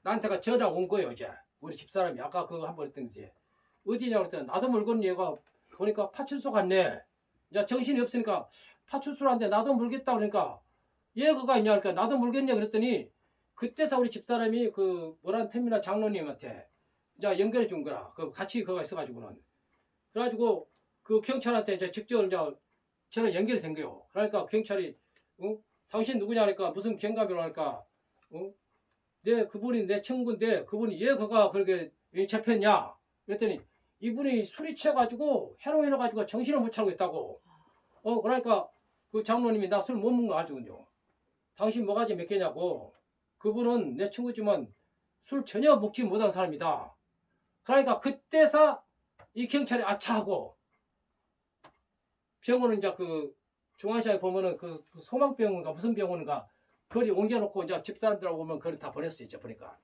나한테가 전화 온 거예요. 이제 우리 집사람이 아까 그거 한번 했던 거지. 어디냐 그랬더니 나도 물건 얘가 보니까 파출소 갔네. 이제 정신이 없으니까 파출소라는데 나도 물겠다 그러니까 얘 그가 있냐 그러니까 나도 물겠냐 그랬더니 그때서 우리 집사람이 그 모란 터미널 장로님한테 이제 연결해 준 거라. 그 같이 그가 있어가지고는. 그래가지고 그 경찰한테 이제 직접 이제 저는 연결이 된 거예요. 그러니까 경찰이 당신 누구냐 하니까 무슨 경감이라고 하니까 그분이 내 친구인데 그분이 왜 그가 그렇게 잡혔냐 그랬더니 이분이 술이 취해가지고 헤로인을 가지고 정신을 못 차리고 있다고. 그러니까 그 장로님이 나 술 못 먹는 거 알거든요. 당신 뭐가지 몇 개냐고. 그분은 내 친구지만 술 전혀 먹지 못한 사람이다. 그러니까 그때서 이 경찰이 아차하고 병원은 이제 그 중앙시장에 보면은 그 소망병원인가 무슨 병원인가 거기 옮겨놓고 이제 집사람들하고 오면 거기 다 보냈어요. 이제 보니까.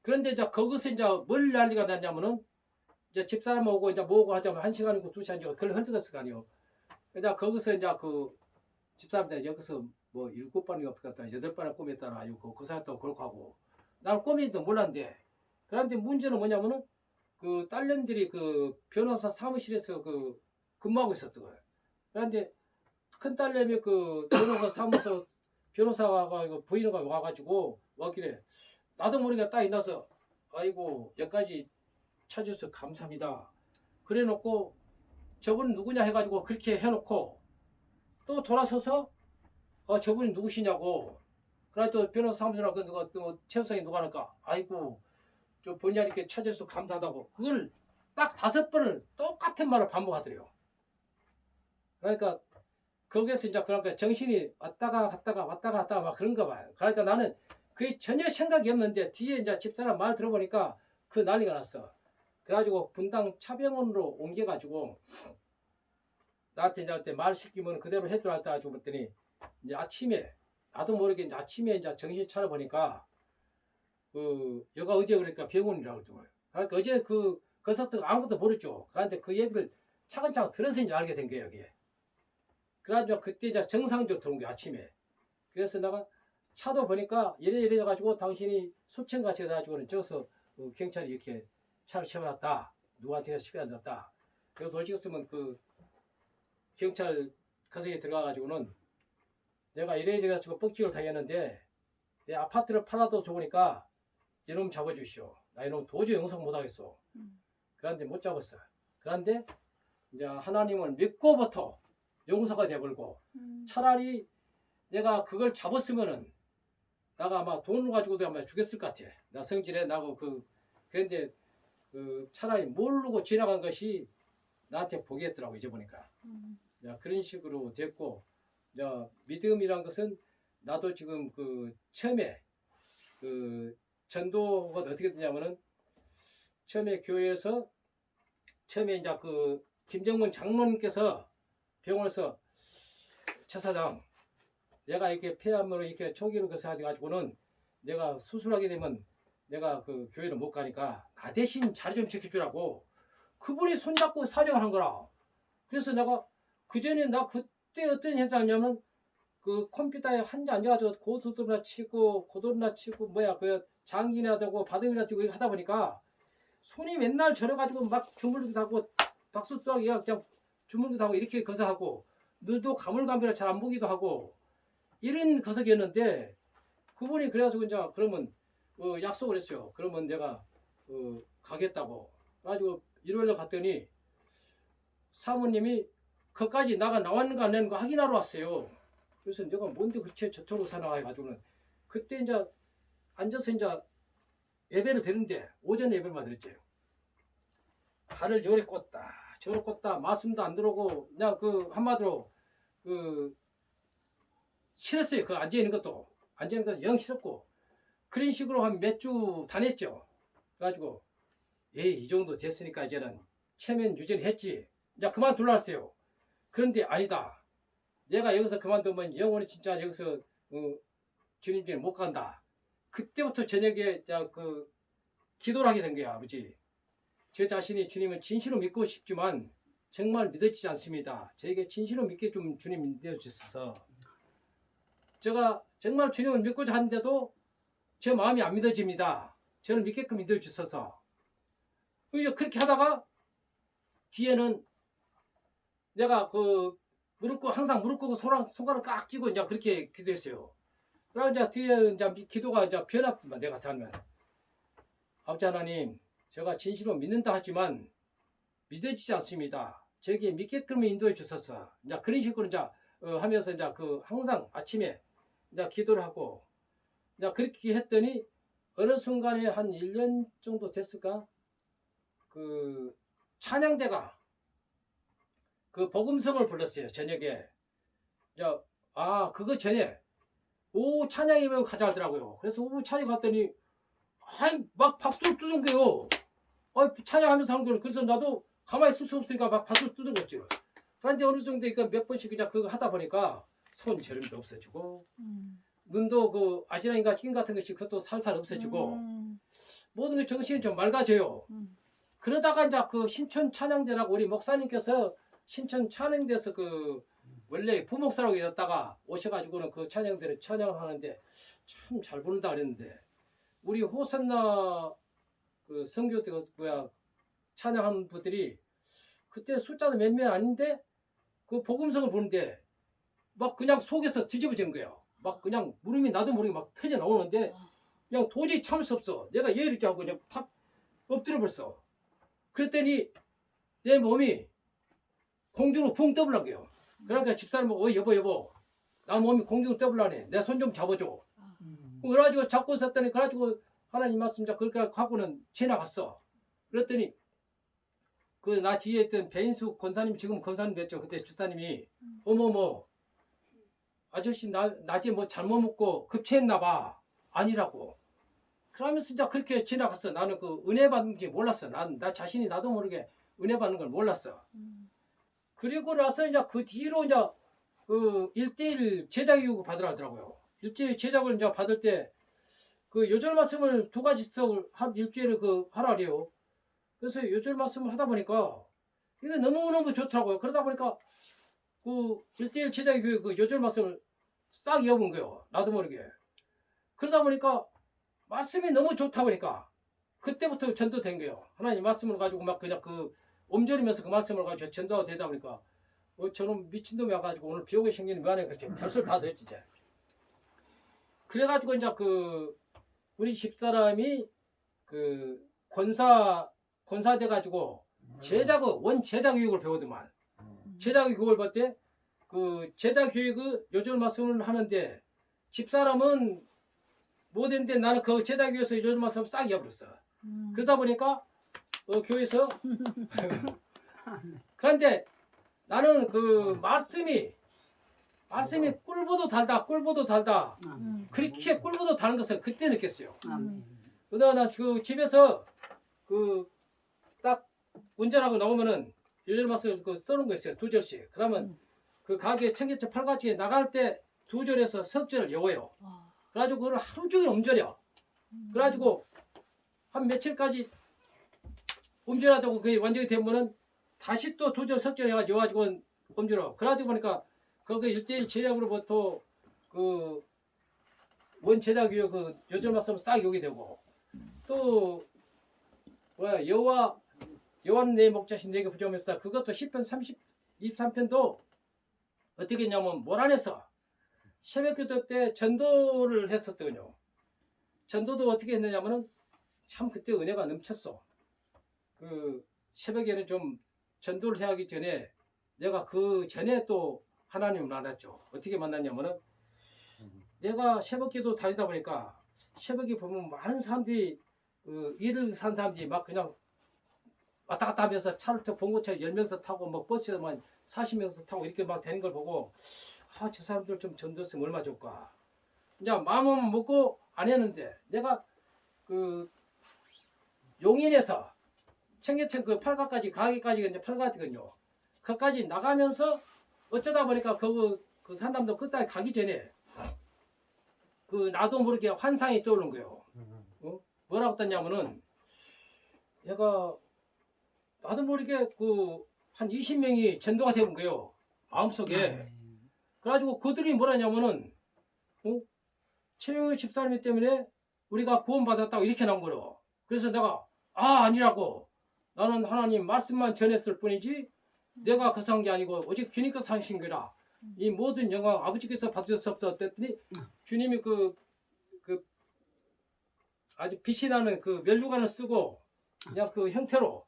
그런데 이제 거기서 이제 뭘 난리가 났냐면은 이제 집사람 오고 이제 뭐고 하자면 1시간이고 2시간이고 그걸 헐썩었을 거 아니에요. 그러니까 거기서 이제 그 집사람들 여기서 뭐 7번인가 갔다 8번을 꼬맸다나 아주 그 사람도 그렇고 하고 나는 꼬매지도 몰랐는데 그런데 문제는 뭐냐면은 그 딸내미들이 그 변호사 사무실에서 그 근무하고 있었던 거예요. 그런데 큰 딸내미 그 변호사 사무소 변호사가 부인가 와가지고 와길래 나도 모르게 딱 일어나서 아이고 여기까지 찾아주셔서 감사합니다. 그래 놓고 저분 누구냐 해가지고 그렇게 해놓고 또 돌아서서 저분이 누구시냐고. 그래 또 변호사 사무소나 또 최우성이 누가 하니까 아이고 저 본의 이렇게 찾아줘서 감사하다고. 그걸 딱 5번을 똑같은 말을 반복하더래요. 그러니까 거기에서 이제 그러니까 정신이 왔다가 갔다가 막 그런가 봐요. 그러니까 나는 그게 전혀 생각이 없는데 뒤에 이제 집사람 말 들어보니까 그 난리가 났어. 그래가지고 분당 차병원으로 옮겨가지고 나한테 이제 말 시키면 그대로 해주라 해가지고 그랬더니 이제 아침에 나도 모르게 이제 아침에 이제 정신 차려 보니까 그 여가 어제 그러니까 병원이라고 그러더라고요. 그러니까 어제 그 거석도 아무것도 모르죠. 그런데 그 얘기를 차근차근 들어서 이제 알게 된 거예요. 여기에. 그래가지고 그때 이제 정상적으로 들어온 거야 아침에. 그래서 내가 차도 보니까 이래 가지고 당신이 수천같이 해가지고는 저기서 경찰이 이렇게 차를 세워놨다. 누구한테 시켜놨다. 그래서 도시였으면 그 경찰 거석에 들어가가지고는 내가 이래 가지고 뻑찍을 당했는데 내 아파트를 팔아도 좋으니까 이놈 잡아주시오. 나 이놈 도저히 용서 못하겠어. 그런데 못 잡았어. 그런데 이제 하나님을 믿고부터 용서가 돼버리고 차라리 내가 그걸 잡았으면은 나가 아마 돈을 가지고도 아마 죽였을 것 같아. 나 성질에 나고 그런데 그 차라리 모르고 지나간 것이 나한테 복이 했더라고 이제 보니까. 그런 식으로 됐고 믿음이란 것은 나도 지금 그 처음에 그 전도가 어떻게 되냐면은 처음에 교회에서 처음에 이제 그 김정문 장로님께서 병원에서 최사장 내가 이렇게 폐암으로 이렇게 초기로 가지고는 내가 수술하게 되면 내가 그 교회를 못 가니까 나 대신 자리 좀 지켜주라고 그분이 손잡고 사정을 한 거라. 그래서 내가 그 전에 나 그때 어떤 현상이냐면 그 컴퓨터에 한자 앉아가지고 고도나 치고 그 장기나 되고 바닥이나 되고 이렇게 하다 보니까 손이 맨날 저려가지고 막 주물기도 하고 박수도 하고 그냥 주물기도 하고 이렇게 거서하고 눈도 가물가물해 잘 안 보기도 하고 이런 거석이었는데 그분이 그래가지고 이제 그러면 약속을 했어요. 그러면 내가 가겠다고. 그래가지고 일요일에 갔더니 사모님이 거기까지 나왔는가 안 했는가 확인하러 왔어요. 그래서 내가 뭔데 그렇게 저토록 사나 해가지고는 그때 이제 앉아서 이제 예배를 드는데 오전 예배만 드렸죠. 발을 요래 꽂다 저래 꽂다 말씀도 안 들어오고 그냥 그 한마디로 그 싫었어요. 그 앉아 있는 것도 앉아 있는 것도 영 싫었고 그런 식으로 한 몇 주 다녔죠. 그래가지고 이 정도 됐으니까 이제는 체면 유지를 했지. 이제 그만둘라 했어요. 그런데 아니다. 내가 여기서 그만두면 영원히 진짜 여기서 주님께 못 간다. 그때부터 저녁에 기도를 하게 된 거야, 아버지. 제 자신이 주님을 진실로 믿고 싶지만 정말 믿어지지 않습니다. 저에게 진실로 믿게 좀 주님 믿어주셔서 제가 정말 주님을 믿고자 하는데도 제 마음이 안 믿어집니다. 저를 믿게끔 믿어주셔서 그렇게 하다가 뒤에는 내가 항상 무릎 꿇고 손가락 깍 쥐고 이제 그렇게 기도했어요. 그러고 이제 뒤에 이제 기도가 이제 변합니다. 내가 하면 아버지 하나님, 제가 진실로 믿는다 하지만 믿어지지 않습니다. 저에게 믿게끔 인도해 주셔서 이제 그런 식으로 이제 하면서 이제 항상 아침에 이제 기도를 하고 이제 그렇게 했더니 어느 순간에 한 1년 정도 됐을까? 그 찬양대가 복음성을 불렀어요. 저녁에. 그거 전에 오후 찬양이면 가자 하더라고요. 그래서 오후 찬양 갔더니 막 박수를 두는 거요. 찬양하면서 하는 거예요. 그래서 나도 가만히 있을 수 없으니까 막 박수를 두는 거죠. 그런데 어느 정도 몇 번씩 그냥 그거 하다 보니까 손 저림도 없어지고 눈도 아지랑이가 낀 같은 것이 그것도 살살 없어지고 모든 게 정신이 좀 맑아져요. 그러다가 이제 신천 찬양대라고 우리 목사님께서 신천 찬양대에서 원래 부목사라고 계셨다가 오셔가지고는 그 찬양대를 찬양하는데 참 잘 부른다 그랬는데 우리 호산나 선교대 찬양하는 분들이 그때 숫자도 몇 명 아닌데 그 복음성을 부르는데 막 그냥 속에서 뒤집어지는 거예요. 막 그냥 물음이 나도 모르게 막 터져 나오는데 그냥 도저히 참을 수 없어. 내가 얘 이렇게 하고 그냥 탁 엎드려 버렸어. 그랬더니 내 몸이 공중으로 붕 떠블라고요. 그러니까 집사람 보고 여보 나 몸이 공중으로 떠블라네. 내 손 좀 잡아줘. 그래가지고 잡고 있었더니 그래가지고 하나님 말씀 그렇게 하고는 지나갔어. 그랬더니 나 뒤에 있던 배인수 권사님 지금 권사님 됐죠. 그때 주사님이 어머머 아저씨 낮에 뭐 잘못 먹고 급체했나봐. 아니라고. 그러면서 이제 그렇게 지나갔어. 나는 은혜 받는 게 몰랐어. 나 자신이 나도 모르게 은혜 받는 걸 몰랐어. 그리고 나서 이제 그 뒤로 이제 1대1 제자 교육을 받으라 하더라고요. 1대1 제작을 이제 받을 때 요절 말씀을 2가지 한 일주일에 하라 그래요. 그래서 요절 말씀을 하다 보니까 이게 너무너무 좋더라고요. 그러다 보니까 1대1 제자 교육 요절 말씀을 싹 이어본 거예요. 나도 모르게. 그러다 보니까 말씀이 너무 좋다 보니까 그때부터 전도된 거예요. 하나님 말씀을 가지고 막 그냥 옴절이면서 그 말씀을 가지고 전도가 되다 보니까 저는 미친놈이 와가지고 오늘 비오게 생기는 왜 안 해? 별소리 다 됐지 이제. 그래가지고 이제 우리 집사람이 권사 돼가지고 원 제자 교육을 배우더만. 제자 교육을 볼 때 제자 교육을 요절 말씀을 하는데 집사람은 못했는데 나는 그 제자 교육에서 요절 말씀을 싹 이어버렸어. 그러다 보니까 교회에서 그런데 나는 말씀이 꿀보도 달다. 그렇게 꿀보도 다른 것을 그때 느꼈어요. 그러다가 나 집에서 딱 운전하고 나오면은 요절 말씀 써놓은 거 있어요. 2절씩. 그러면 가게 청계천 8가지에 나갈 때 2절에서 석절을 외워요. 그래가지고 그걸 하루 종일 옮겨려. 그래가지고 한 며칠까지 옮겨하다고 그게 완전히 되면은 다시 또 2절 석절 해가지고 외워가지고 옮겨려. 그래가지고 보니까 거기 1대1 제작으로부터 원 제작 교육 요절 말씀을 싹 외우게 되고 또 여호와는 내 목자신 내게 부족하면서 그것도 10편 23편도 어떻게 했냐면 모란에서 새벽기도 때 전도를 했었거든요. 전도도 어떻게 했느냐면은 참 그때 은혜가 넘쳤어. 새벽에는 좀 전도를 해야 하기 전에 내가 전에 또 하나님을 만났죠. 어떻게 만났냐면은 내가 새벽기도 다니다 보니까 새벽에 보면 많은 사람들이 일을 산 사람들이 막 그냥 왔다 갔다 하면서 차를 타고 봉고차를 열면서 타고 뭐 버스에만 사시면서 타고 이렇게 막 되는 걸 보고 아, 저 사람들 좀 전도했으면 얼마 좋을까. 이제 마음은 먹고 안 했는데 내가 그 용인에서 청계천 그 팔가까지 가기까지 이제 팔가거든요. 거기까지 나가면서 어쩌다 보니까 그 산남도 끝까지 가기 전에 그 나도 모르게 환상이 떠오른 거예요. 뭐라고 했냐면은 얘가 나도 모르게 그 한 20명이 전도가 되는 거예요. 마음속에. 그래가지고 그들이 뭐라냐면은 최영희 집사님 때문에 우리가 구원받았다고 이렇게 나온 거예요. 그래서 내가 아니라고. 나는 하나님 말씀만 전했을 뿐이지 내가 그 산 게 아니고 오직 주님께서 사신 거라. 이 모든 영광 아버지께서 받으셨었다 했더니 주님이 그 아주 빛이 나는 그 면류관을 쓰고 그냥 그 형태로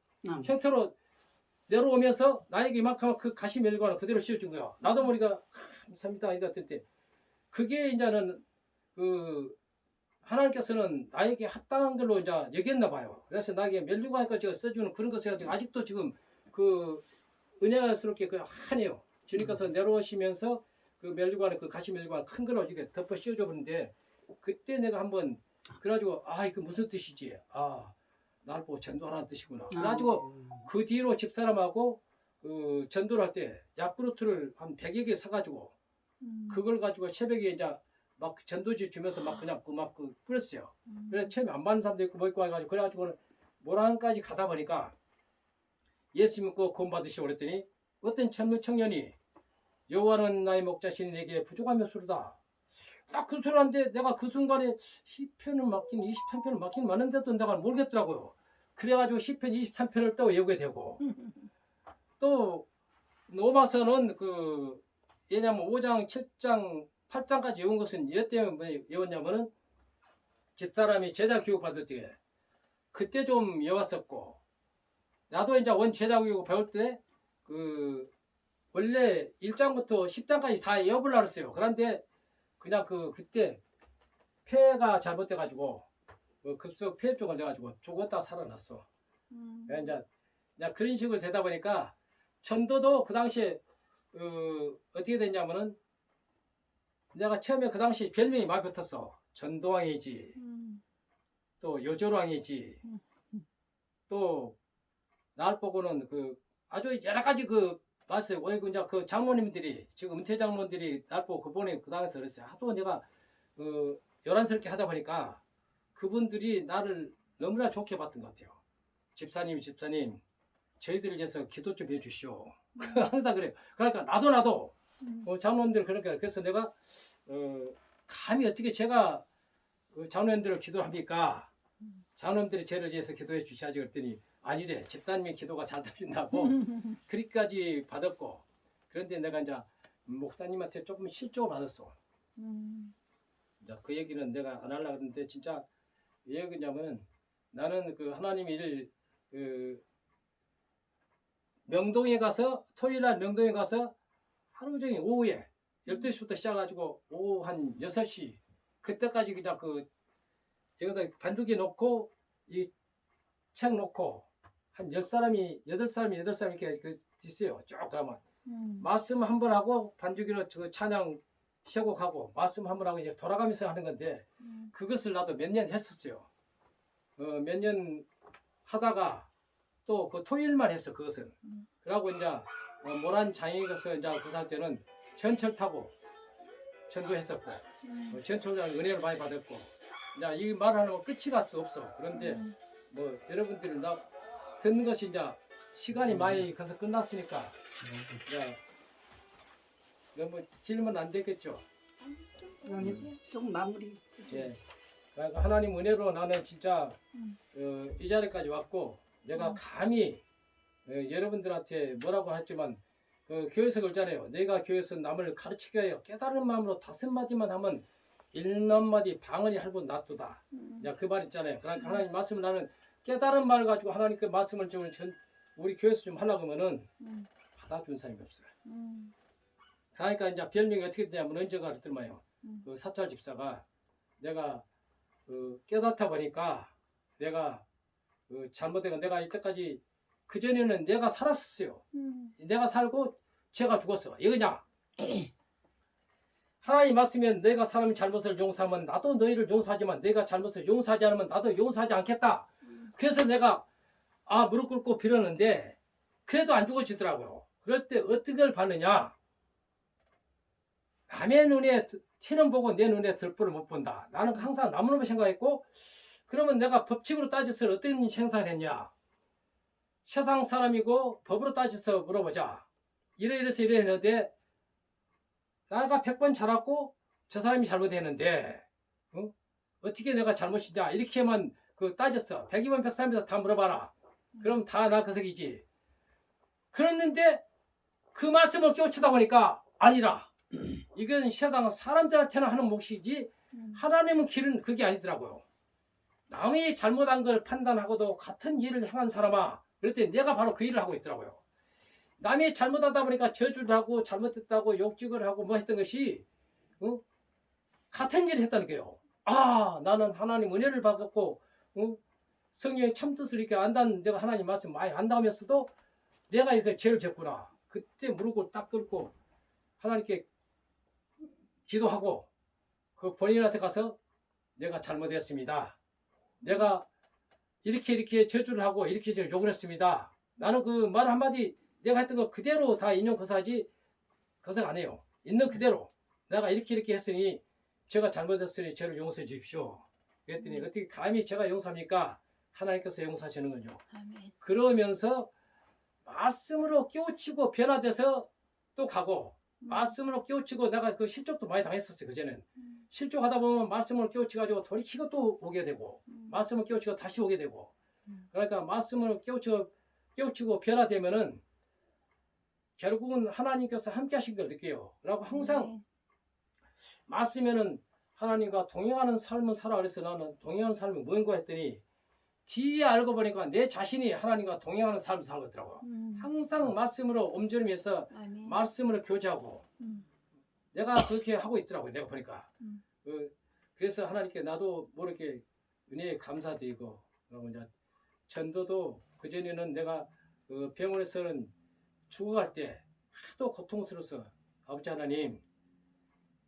내려오면서 나에게 이만큼 그 가시 면류관을 그대로 씌워준 거야. 나도 모르게 감사합니다 이거 같은데 그게 이제는 그 하나님께서는 나에게 합당한 걸로 이제 여겼나 봐요. 그래서 나에게 면류관까지 써주는 그런 것을 가지고 아직도 지금 그 은혜스럽게 그 하네요. 주님께서 내려오시면서 그 면류관에 그 가시 면류관 큰 걸로 이렇게 덮어 씌워줘 버는데 그때 내가 한번 그래가지고 이거 무슨 뜻이지? 날 보고 전도하라는 뜻이구나. 그래가지고 그 뒤로 집사람하고 그 전도를 할 때 약브루트를 한 100여 개 사가지고 그걸 가지고 새벽에 이제 막 전도지 주면서 막 그냥 그 뿌렸어요. 그래서 처음에 안 받는 사람도 있고 뭐 있고 해가지고 그래가지고 모란까지 가다 보니까 예수 믿고 구원 받으시오 그랬더니 어떤 젊은 청년이 여호와는 나의 목자시니 내게 부족함이 없으로다. 딱 그 소리 하는데 내가 그 순간에 10편을 맡긴 23편을 맡긴 많은데도 내가 모르겠더라고요. 그래가지고 10편 23편을 또 외우게 되고 또 로마서는 그 왜냐면 5장 7장 8장까지 외운 것은 이것 때문에 외웠냐면은 집사람이 제자 교육 받을 때 그때 좀 외웠었고 나도 이제 원 제자 교육 배울 때 그 원래 1장부터 10장까지 다 외워보려고 했어요. 그런데 그냥 그때 폐가 잘못돼 가지고 급속 폐혈증을 돼가지고 죽었다 살아났어. 이제 그런 식으로 되다 보니까 전도도 그 당시에 어떻게 됐냐면은 내가 처음에 그 당시 별명이 많이 붙었어. 전도왕이지, 또 여조왕이지, 또 날 보고는 그 아주 여러 가지 봤어요. 오늘 이제 그 장모님들이 지금 은퇴 장모님들이 날 보고 그분이 그 당에서 그랬어요. 하도 내가 요란스럽게 하다 보니까 그분들이 나를 너무나 좋게 봤던 것 같아요. 집사님 저희들을 위해서 기도 좀 해주시오. 항상 그래요. 그러니까 나도 장로님들 그러니까 그래서 내가 감히 어떻게 제가 장로님들을 기도를 합니까? 장로님들이 저를 위해서 기도해 주셔야지 그랬더니 아니래. 집사님의 기도가 잘 들린다고 그리까지 받았고 그런데 내가 이제 목사님한테 조금 실적을 받았어. 이제 그 얘기는 내가 안 하려고 했는데 진짜 왜 그러냐면 나는 그 하나님 일을 명동에 가서 토요일날 명동에 가서 하루 종일 오후에 12시부터 시작해가지고 오후 한 6시 그때까지 그냥 여기서 반두기 놓고 이 책 놓고 한 10사람이 8사람이 이렇게 있어요. 쭉 가면 말씀 한 번 하고 반주기로 찬양 시작하고 말씀 한 번 하고 이제 돌아가면서 하는 건데 그것을 나도 몇 년 했었어요. 몇 년 하다가 또 그 토요일만 했어 그것은. 그러고 이제 모란 장애에 가서 이제 그 살 때는 전철 타고 전도했었고 전철장 은혜를 많이 받았고 이제 이 말하는 거 끝이 갈 수 없어. 그런데 뭐 여러분들이 나 듣는 것이 이제 시간이 많이 가서 끝났으니까 이제 너무 길면 안 되겠죠. 좀 마무리. 예. 그러니까 하나님 은혜로 나는 진짜 이 자리까지 왔고 내가 감히 여러분들한테 뭐라고 했지만 그 교회에서 그러잖아요. 내가 교회에서 남을 가르치게 해요. 깨달은 마음으로 5마디만 하면 1만마디 방언이 할분 놔두다. 그 말 있잖아요. 그러니까 하나님 말씀을 나는 깨달은 말 가지고 하나님께 말씀을 좀 우리 교회에서 좀 하려고 하면은 받아준 사람이 없어요. 그러니까 이제 별명이 어떻게 되냐면 언제가 그랬더만요. 그 사찰 집사가 내가 깨닫다 보니까 내가 잘못된 건 내가 이때까지 그전에는 내가 살았었어요. 내가 살고 제가 죽었어. 이거냐? 하나님 말씀면 내가 사람의 잘못을 용서하면 나도 너희를 용서하지만 내가 잘못을 용서하지 않으면 나도 용서하지 않겠다. 그래서 내가 무릎 꿇고 빌었는데 그래도 안 죽어지더라고요. 그럴 때 어떤 걸 봤느냐? 남의 눈에 티는 보고 내 눈에 들보를 못 본다. 나는 항상 남의 놈을 생각했고, 그러면 내가 법칙으로 따져서 어떤 생각을 했냐? 세상 사람이고 법으로 따져서 물어보자. 이래서 이래 했는데 나가 100번 잘했고 저 사람이 잘못했는데 어떻게 내가 잘못이냐 이렇게만 따졌어. 102번 103에서 다 물어봐라. 그럼 다 나 그 색이지. 그랬는데 그 말씀을 깨우치다 보니까 아니라 이건 세상 사람들한테는 하는 몫이지 하나님은 길은 그게 아니더라고요. 남이 잘못한 걸 판단하고도 같은 일을 행한 사람아, 그랬더니 내가 바로 그 일을 하고 있더라고요. 남이 잘못하다 보니까 저주를 하고 잘못했다고 욕직을 하고 뭐 했던 것이 같은 일을 했다는 거예요. 나는 하나님 은혜를 받았고 성령의 참뜻을 이렇게 안다는, 내가 하나님 말씀 많이 안다면서도 내가 이렇게 죄를 졌구나. 그때 무릎을 딱 꿇고 하나님께 기도하고 그 본인한테 가서 내가 잘못했습니다. 내가 이렇게 저주를 하고 이렇게 욕을 했습니다. 나는 그 말 한마디 내가 했던 거 그대로 다 인용 거사하지 거사 안 해요. 있는 그대로 내가 이렇게 했으니 제가 잘못했으니 저를 용서해 주십시오. 그랬더니 어떻게 감히 제가 용서합니까? 하나님께서 용서하시는 거죠. 아멘. 그러면서 말씀으로 깨우치고 변화돼서 또 가고 말씀으로 깨우치고 내가 그 실족도 많이 당했었어요. 그전엔 실족하다 보면 말씀을 깨우치가지고 돌이키고 또 오게 되고 말씀을 깨우치고 다시 오게 되고 그러니까 말씀을 깨우치고 변화되면은 결국은 하나님께서 함께 하신 걸 느껴요. 그리고 항상 말씀에는 하나님과 동행하는 삶을 살아. 그래서 나는 동행하는 삶이 뭔가 했더니 뒤에 알고 보니까 내 자신이 하나님과 동행하는 삶을 살거더라고요. 항상 말씀으로 옴절이면서 말씀으로 교제하고 내가 그렇게 하고 있더라고요. 내가 보니까. 그래서 하나님께 나도 모르게 은혜에 감사드리고, 그리고 이제 전도도 그전에는 내가 병원에서는 죽어갈 때 하도 고통스러워서 아버지 하나님,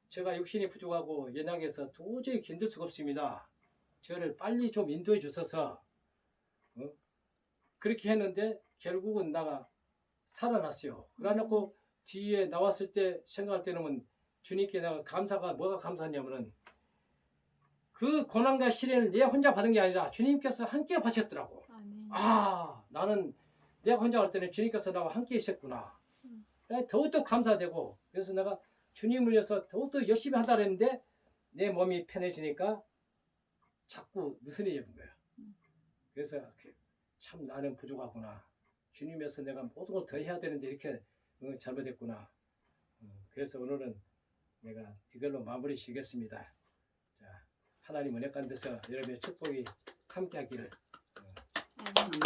제가 육신이 부족하고 연약해서 도저히 견딜 수가 없습니다. 저를 빨리 좀 인도해 주셔서 그렇게 했는데 결국은 나가 살아났어요. 그래놓고 뒤에 나왔을 때 생각할 때는 주님께 내가 뭐가 감사하냐면은 그 고난과 시련을 내가 혼자 받은 게 아니라 주님께서 함께 받으셨더라고. 아멘. 나는 내가 혼자 갈 때는 주님께서 나와 함께 있었구나. 더욱더 감사되고, 그래서 내가 주님을 위해서 더욱더 열심히 한다 그랬는데 내 몸이 편해지니까 자꾸 느슨해지는 거야. 그래서 참 나는 부족하구나. 주님에서 내가 모든 걸 더 해야 되는데 이렇게 잘못했구나. 그래서 오늘은 내가 이걸로 마무리 지겠습니다. 자, 하나님 은혜 가운데서 여러분의 축복이 함께하기를. 아멘.